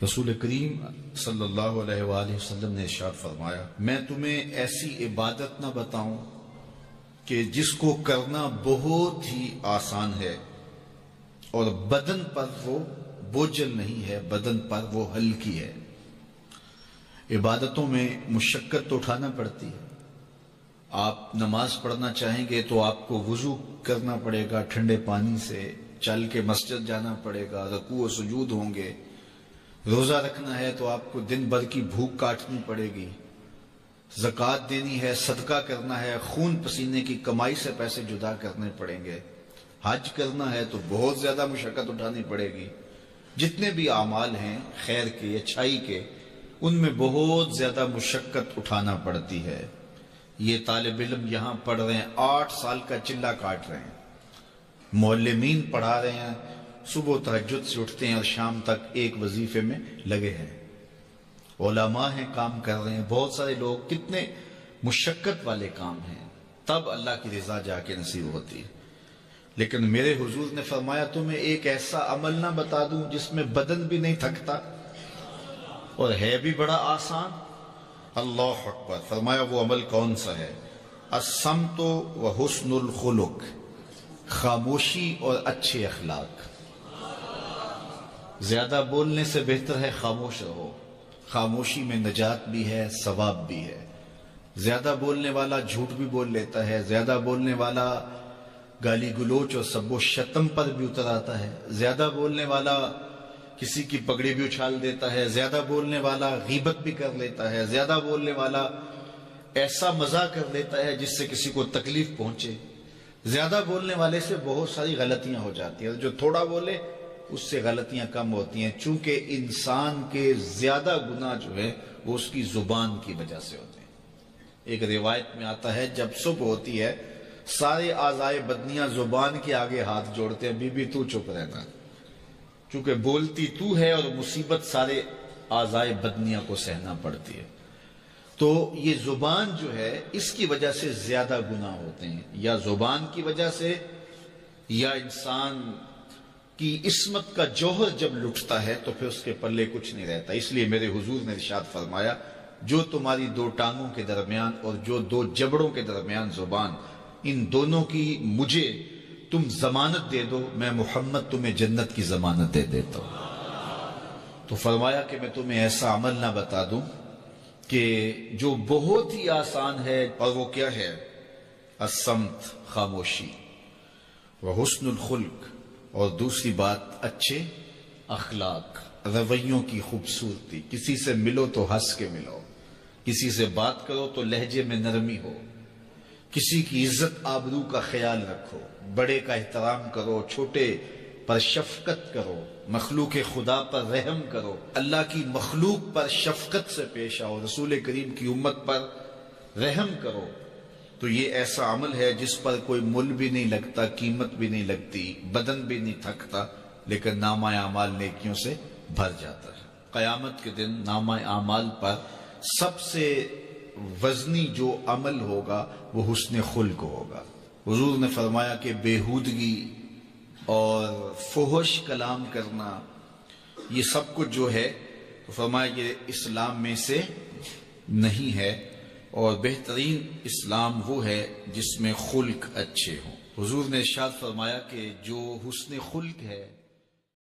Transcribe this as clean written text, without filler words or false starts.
رسول کریم صلی اللہ علیہ وآلہ وسلم نے ارشاد فرمایا، میں تمہیں ایسی عبادت نہ بتاؤں کہ جس کو کرنا بہت ہی آسان ہے اور بدن پر وہ بوجھل نہیں ہے، بدن پر وہ ہلکی ہے۔ عبادتوں میں مشقت تو اٹھانا پڑتی ہے۔ آپ نماز پڑھنا چاہیں گے تو آپ کو وضو کرنا پڑے گا ٹھنڈے پانی سے، چل کے مسجد جانا پڑے گا، رکوع و سجود ہوں گے۔ روزہ رکھنا ہے تو آپ کو دن بھر کی بھوک کاٹنی پڑے گی، زکوٰۃ دینی ہے، صدقہ کرنا ہے، خون پسینے کی کمائی سے پیسے جدا کرنے پڑیں گے، حج کرنا ہے تو بہت زیادہ مشقت اٹھانی پڑے گی۔ جتنے بھی اعمال ہیں خیر کے، اچھائی کے، ان میں بہت زیادہ مشقت اٹھانا پڑتی ہے۔ یہ طالب علم یہاں پڑھ رہے ہیں، 8 سال کا چلہ کاٹ رہے ہیں، معلمین پڑھا رہے ہیں، صبح تہجد سے اٹھتے ہیں اور شام تک ایک وظیفے میں لگے ہیں، علماء ہیں کام کر رہے ہیں، بہت سارے لوگ، کتنے مشقت والے کام ہیں، تب اللہ کی رضا جا کے نصیب ہوتی ہے۔ لیکن میرے حضور نے فرمایا تمہیں ایک ایسا عمل نہ بتا دوں جس میں بدن بھی نہیں تھکتا اور ہے بھی بڑا آسان؟ اللہ اکبر! فرمایا وہ عمل کون سا ہے؟ الصمت و حسن الخلق، خاموشی اور اچھے اخلاق۔ زیادہ بولنے سے بہتر ہے خاموش رہو، خاموشی میں نجات بھی ہے، ثواب بھی ہے۔ زیادہ بولنے والا جھوٹ بھی بول لیتا ہے، زیادہ بولنے والا گالی گلوچ اور سب و شتم پر بھی اتر آتا ہے، زیادہ بولنے والا کسی کی پگڑی بھی اچھال دیتا ہے، زیادہ بولنے والا غیبت بھی کر لیتا ہے، زیادہ بولنے والا ایسا مزاح کر لیتا ہے جس سے کسی کو تکلیف پہنچے۔ زیادہ بولنے والے سے بہت ساری غلطیاں ہو جاتی ہیں، جو تھوڑا بولے اس سے غلطیاں کم ہوتی ہیں، چونکہ انسان کے زیادہ گناہ جو ہے وہ اس کی زبان کی وجہ سے ہوتے ہیں۔ ایک روایت میں آتا ہے جب صبح ہوتی ہے سارے اعضائے بدنیاں زبان کے آگے ہاتھ جوڑتے ہیں، بی بی تو چپ رہنا، چونکہ بولتی تو ہے اور مصیبت سارے اعضائے بدنیاں کو سہنا پڑتی ہے۔ تو یہ زبان جو ہے اس کی وجہ سے زیادہ گناہ ہوتے ہیں، یا زبان کی وجہ سے، یا انسان کی عصمت کا جوہر جب لٹتا ہے تو پھر اس کے پلے کچھ نہیں رہتا۔ اس لیے میرے حضور نے ارشاد فرمایا، جو تمہاری 2 ٹانگوں کے درمیان اور جو 2 جبڑوں کے درمیان زبان، ان دونوں کی مجھے تم ضمانت دے دو، میں محمد تمہیں جنت کی ضمانت دے دیتا ہوں۔ تو فرمایا کہ میں تمہیں ایسا عمل نہ بتا دوں کہ جو بہت ہی آسان ہے، اور وہ کیا ہے؟ الصمت، خاموشی، وحسن الخلق، اور دوسری بات اچھے اخلاق، رویوں کی خوبصورتی۔ کسی سے ملو تو ہنس کے ملو، کسی سے بات کرو تو لہجے میں نرمی ہو، کسی کی عزت آبرو کا خیال رکھو، بڑے کا احترام کرو، چھوٹے پر شفقت کرو، مخلوق خدا پر رحم کرو، اللہ کی مخلوق پر شفقت سے پیش آؤ، رسول کریم کی امت پر رحم کرو۔ تو یہ ایسا عمل ہے جس پر کوئی مل بھی نہیں لگتا، قیمت بھی نہیں لگتی، بدن بھی نہیں تھکتا، لیکن نامہ اعمال نیکیوں سے بھر جاتا ہے۔ قیامت کے دن نامہ اعمال پر سب سے وزنی جو عمل ہوگا وہ حسن خلق ہوگا۔ حضور نے فرمایا کہ بیہودگی اور فحش کلام کرنا، یہ سب کچھ جو ہے، تو فرمایا یہ اسلام میں سے نہیں ہے، اور بہترین اسلام وہ ہے جس میں خلق اچھے ہوں۔ حضور نے ارشاد فرمایا کہ جو حسن خلق ہے